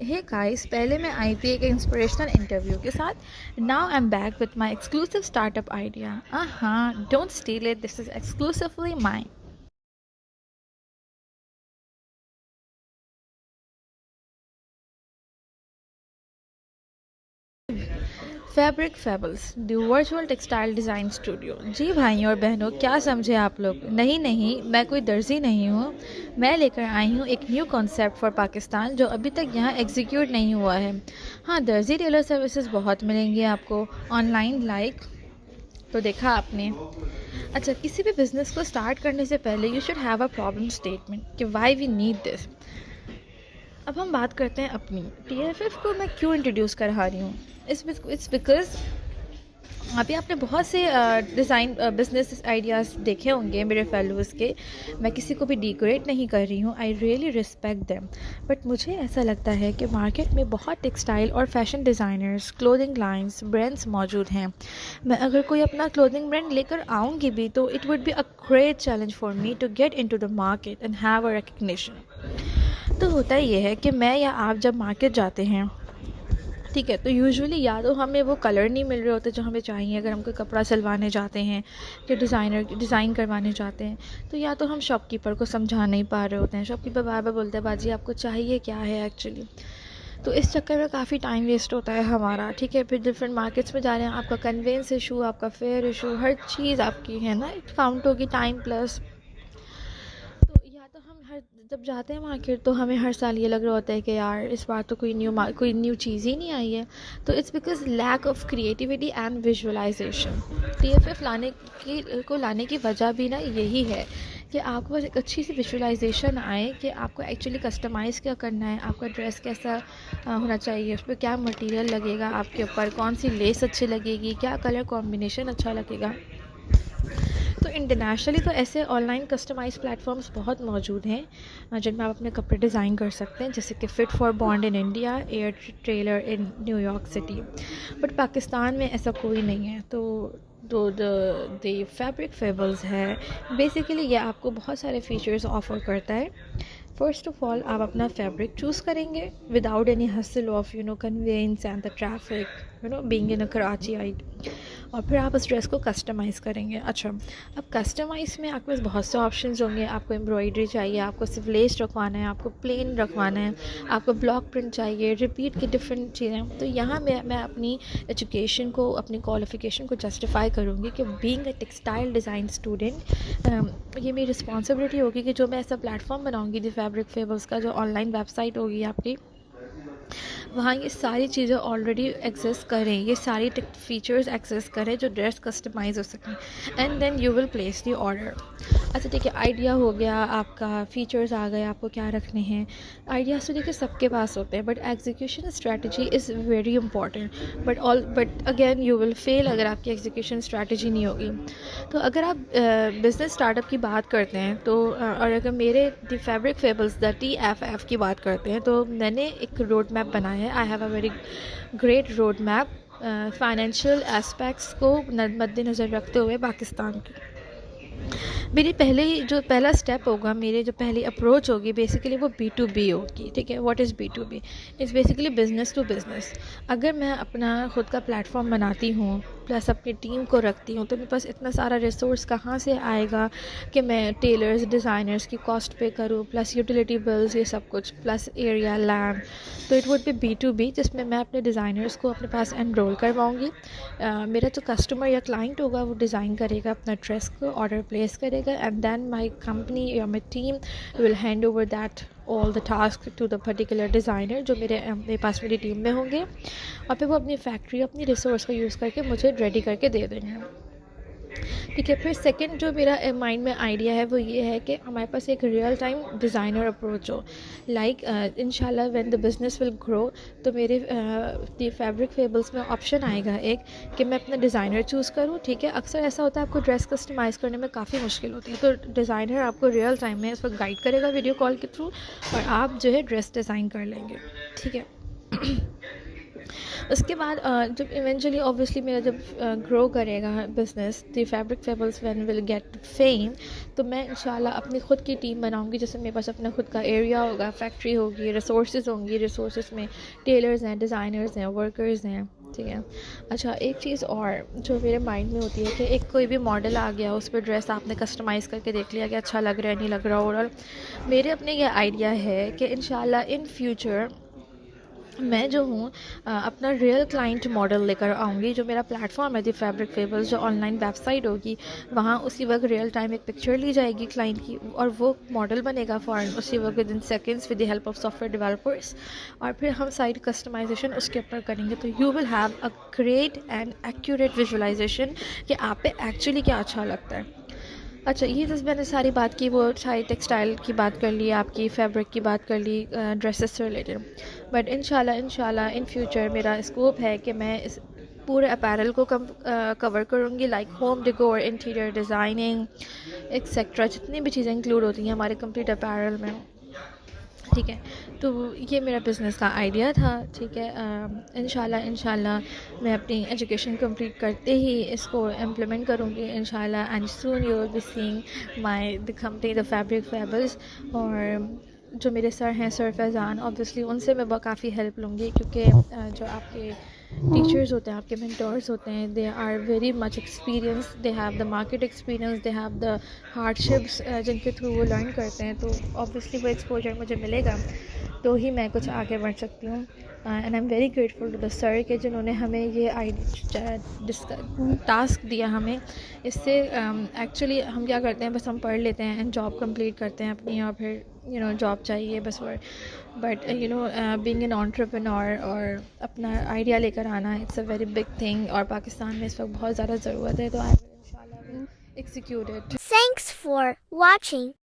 ہے گائس، پہلے میں آئی تھی ایک انسپریشنل انٹرویو کے ساتھ. Now I am back with my exclusive start up idea. ہاں، don't steal it, this is exclusively mine. Fabric fables, the virtual textile design studio. جی بھائیوں اور بہنوں، کیا سمجھے آپ لوگ؟ نہیں، میں کوئی درزی نہیں ہوں. میں لے کر آئی ہوں ایک نیو کانسیپٹ فار پاکستان جو ابھی تک یہاں ایگزیکیوٹ نہیں ہوا ہے. ہاں، درزی ٹیلر سروسز بہت ملیں گی آپ کو آن لائن، لائک تو دیکھا آپ نے. اچھا، کسی بھی بزنس کو اسٹارٹ کرنے سے پہلے you should have a problem statement کہ وائی وی نیڈ دس. اب ہم بات کرتے ہیں اپنی ٹی ایف ایف کو میں کیوں انٹروڈیوس کرا رہی ہوں. اٹس بیکاز ابھی آپ نے بہت سے ڈیزائن بزنس آئیڈیاز دیکھے ہوں گے میرے فیلوز کے. میں کسی کو بھی ڈیکوریٹ نہیں کر رہی ہوں، I really respect them. But مجھے ایسا لگتا ہے کہ مارکیٹ میں بہت ٹیکسٹائل اور fashion designers, clothing lines, brands موجود ہیں. میں اگر کوئی اپنا کلودنگ برانڈ لے کر آؤں گی بھی تو it would be a great challenge for me to get into the market and have a recognition. تو ہوتا یہ ہے کہ میں یا آپ جب مارکیٹ جاتے ہیں، ٹھیک ہے، تو یوزولی یا تو ہمیں وہ کلر نہیں مل رہے ہوتے جو ہمیں چاہیے اگر ہم کوئی کپڑا سلوانے جاتے ہیں کہ ڈیزائن کروانے جاتے ہیں. تو یا تو ہم شاپ کیپر کو سمجھا نہیں پا رہے ہوتے ہیں. شاپ کیپر بار بار بولتے ہیں باجی آپ کو چاہیے کیا ہے ایکچولی. تو اس چکر میں کافی ٹائم ویسٹ ہوتا ہے ہمارا. ٹھیک ہے، پھر ڈفرینٹ مارکیٹس میں جا رہے ہیں، آپ کا کنوینس ایشو، آپ کا فیئر ایشو، ہر چیز آپ کی ہے نا کاؤنٹ ہوگی ٹائم پلس. تو یا تو ہم جب جاتے ہیں مارکیٹ تو ہمیں ہر سال یہ لگ رہا ہوتا ہے کہ یار اس بار تو کوئی نیو چیز ہی نہیں آئی ہے. تو it's because lack of creativity and visualization. T F F لانے کی وجہ بھی نا یہی ہے کہ آپ کو بس ایک اچھی سی ویژولائزیشن آئے کہ آپ کو ایکچولی کسٹمائز کیا کرنا ہے، آپ کا ڈریس کیسا ہونا چاہیے، اس پہ کیا مٹیریل لگے گا آپ کے اوپر، کون سی لیس اچھی لگے گی، کیا کلر کمبینیشن اچھا لگے گا. تو انٹرنیشنلی تو ایسے آن لائن کسٹمائز پلیٹفارمس بہت موجود ہیں جن میں آپ اپنے کپڑے ڈیزائن کر سکتے ہیں، جیسے کہ fit for bond in India, air trailer in New York City. But Pakistan میں ایسا کوئی نہیں ہے. تو دی فیبرک فیبلز ہے بیسیکلی یہ آپ کو بہت سارے فیچرز آفر کرتا ہے. فرسٹ آف آل آپ اپنا فیبرک چوز کریں گے without any hassle of conveyance and the traffic being in Karachi آئٹ. اور پھر آپ اس ڈریس کو کسٹمائز کریں گے. اچھا، اب کسٹمائز میں آپ کے پاس بہت سے آپشنز ہوں گے. آپ کو امبرائڈری چاہیے، آپ کو صرف لیس رکھوانا ہے، آپ کو پلین رکھوانا ہے، آپ کو بلاک پرنٹ چاہیے، ریپیٹ کی ڈفرینٹ چیزیں. تو یہاں میں اپنی ایجوکیشن کو، اپنی کوالیفیکیشن کو جسٹیفائی کروں گی کہ being a textile design student یہ میری رسپانسبلٹی ہوگی کہ جو میں ایسا پلیٹفارم بناؤں گی دی فیبرک فیبلز کا، جو آن لائن ویب سائٹ ہوگی آپ کی، وہاں یہ ساری چیزیں آلریڈی ایکسیس کریں، یہ ساری فیچرز ایکسیس کریں جو ڈریس کسٹمائز ہو سکیں. And then you will place the order. اچھا ٹھیک ہے، آئیڈیا ہو گیا آپ کا، فیچرز آ گئے آپ کو کیا رکھنے ہیں. آئیڈیاز تو دیکھیے سب کے پاس ہوتے ہیں but execution strategy is very important. But again you will fail اگر آپ کی ایگزیکیوشن اسٹریٹجی نہیں ہوگی. تو اگر آپ بزنس اسٹارٹ اپ کی بات کرتے ہیں تو اور اگر میرے the fabric fables the T F F کی بات کرتے ہیں تو میں نے ایک روڈ میپ بنایا ہے. I have a very great road map financial aspects کو مد نظر رکھتے ہوئے پاکستان کی. میری پہلا اسٹیپ ہوگا، میرے جو پہلی اپروچ ہوگی بیسیکلی وہ بی ٹو بی ہوگی. ٹھیک ہے، what is B to B? It's basically business to business. اگر میں اپنا خود کا پلیٹفارم بناتی ہوں پلس اپنی ٹیم کو رکھتی ہوں تو میرے پاس اتنا سارا ریسورس کہاں سے آئے گا کہ میں ٹیلرز، ڈیزائنرز کی کاسٹ پے کروں، پلس یوٹیلیٹی بلز، یہ سب کچھ، پلس ایریا، لینڈ. تو it would be B to B جس میں اپنے ڈیزائنرز کو اپنے پاس انرول کرواؤں گی. میرا جو کسٹمر یا کلائنٹ ہوگا وہ ڈیزائن کرے گا اپنا ڈریس کو، آرڈر پلیس کرے گا، اینڈ دین مائی کمپنی یا my team will hand over that all the task to the particular designer جو میرے پاس میری ٹیم میں ہوں گے. اور پھر وہ اپنی فیکٹری، اپنی ریسورس کا یوز کر کے مجھے ریڈی کر کے دے دیں گے. ٹھیک ہے، پھر سیکنڈ جو میرا مائنڈ میں آئیڈیا ہے وہ یہ ہے کہ ہمارے پاس ایک ریئل ٹائم ڈیزائنر اپروچ ہو. لائک ان شاء اللہ وین دا بزنس ول گرو تو میرے دی فیبرک فیبلس میں آپشن آئے گا ایک کہ میں اپنا ڈیزائنر چوز کروں. ٹھیک ہے، اکثر ایسا ہوتا ہے آپ کو ڈریس کسٹمائز کرنے میں کافی مشکل ہوتی ہے تو ڈیزائنر آپ کو ریئل ٹائم میں اس وقت گائڈ کرے گا ویڈیو کال کے تھرو اور آپ جو ہے ڈریس ڈیزائن کر لیں گے. ٹھیک ہے. اس کے بعد جب ایونچولی اوبویسلی میرا جب گرو کرے گا business, the fabric fables when will get fame, تو میں انشاءاللہ اپنی خود کی ٹیم بناؤں گی، جیسے میرے پاس اپنا خود کا ایریا ہوگا، فیکٹری ہوگی، ریسورسز ہوں گی، ریسورسز میں ٹیلرز ہیں، ڈیزائنرز ہیں، ورکرز ہیں، ٹھیک ہے. اچھا ایک چیز اور جو میرے مائنڈ میں ہوتی ہے کہ ایک کوئی بھی ماڈل آ گیا، اس پہ ڈریس آپ نے کسٹمائز کر کے دیکھ لیا کہ اچھا لگ رہا ہے نہیں لگ رہا، اور میرے اپنے یہ آئیڈیا ہے کہ انشاءاللہ ان فیوچر میں جو ہوں اپنا ریئل کلائنٹ ماڈل لے کر آؤں گی. جو میرا پلیٹ فارم ہے دی فیبرک فیبلس، جو آن لائن ویب سائٹ ہوگی، وہاں اسی وقت ریئل ٹائم ایک پکچر لی جائے گی کلائنٹ کی، اور وہ ماڈل بنے گا فارن اسی وقت with in seconds with the help of soft where developers, اور پھر ہم سائٹ کسٹمائزیشن اس کے اوپر کریں گے. تو you will have a great and accurate visualisation کہ آپ پہ ایکچولی کیا اچھا لگتا ہے. اچھا یہ جس میں نے ساری بات کی، وہ ساری ٹیکسٹائل کی بات کر لی، آپ کی فیبرک کی بات کر لی، ڈریسز سے ریلیٹڈ. بٹ انشاءاللہ ان فیوچر میرا اسکوپ ہے کہ میں اس پورے اپیرل کو کور کروں گی، like home decor, interior designing etcetera, جتنی بھی چیزیں انکلوڈ ہوتی ہیں ہمارے کمپلیٹ اپیرل میں، ٹھیک ہے. تو یہ میرا بزنس کا آئیڈیا تھا، ٹھیک ہے. انشاءاللہ میں اپنی ایجوکیشن کمپلیٹ کرتے ہی اس کو امپلیمنٹ کروں گی انشاءاللہ، and soon you will be seeing my the company the fabric fables. اور جو میرے سر ہیں سر فیضان، اوبویسلی ان سے میں کافی ہیلپ لوں گی، کیونکہ جو آپ کے ٹیچرز ہوتے ہیں، آپ کے مینٹورز ہوتے ہیں، they are very much experience, they have the market experience, they have the hardships جن کے تھرو وہ لرن کرتے ہیں. تو اوبویسلی وہ ایکسپوجر مجھے ملے گا تو ہی میں کچھ آگے بڑھ سکتی ہوں. And I am very grateful to the sir کہ جنہوں نے ہمیں یہ ٹاسک دیا ہمیں. اس سے ایکچولی ہم کیا کرتے ہیں، بس ہم پڑھ لیتے ہیں اینڈ جاب کمپلیٹ کرتے ہیں اپنی، اور پھر جاب چاہیے بس. بٹ بینگ این انٹرپرینور اور اپنا آئیڈیا لے کر آنا، it's a very big thing, اور پاکستان میں اس وقت بہت زیادہ ضرورت ہے. تو آئی ول انشاءاللہ execute it. Thanks for watching.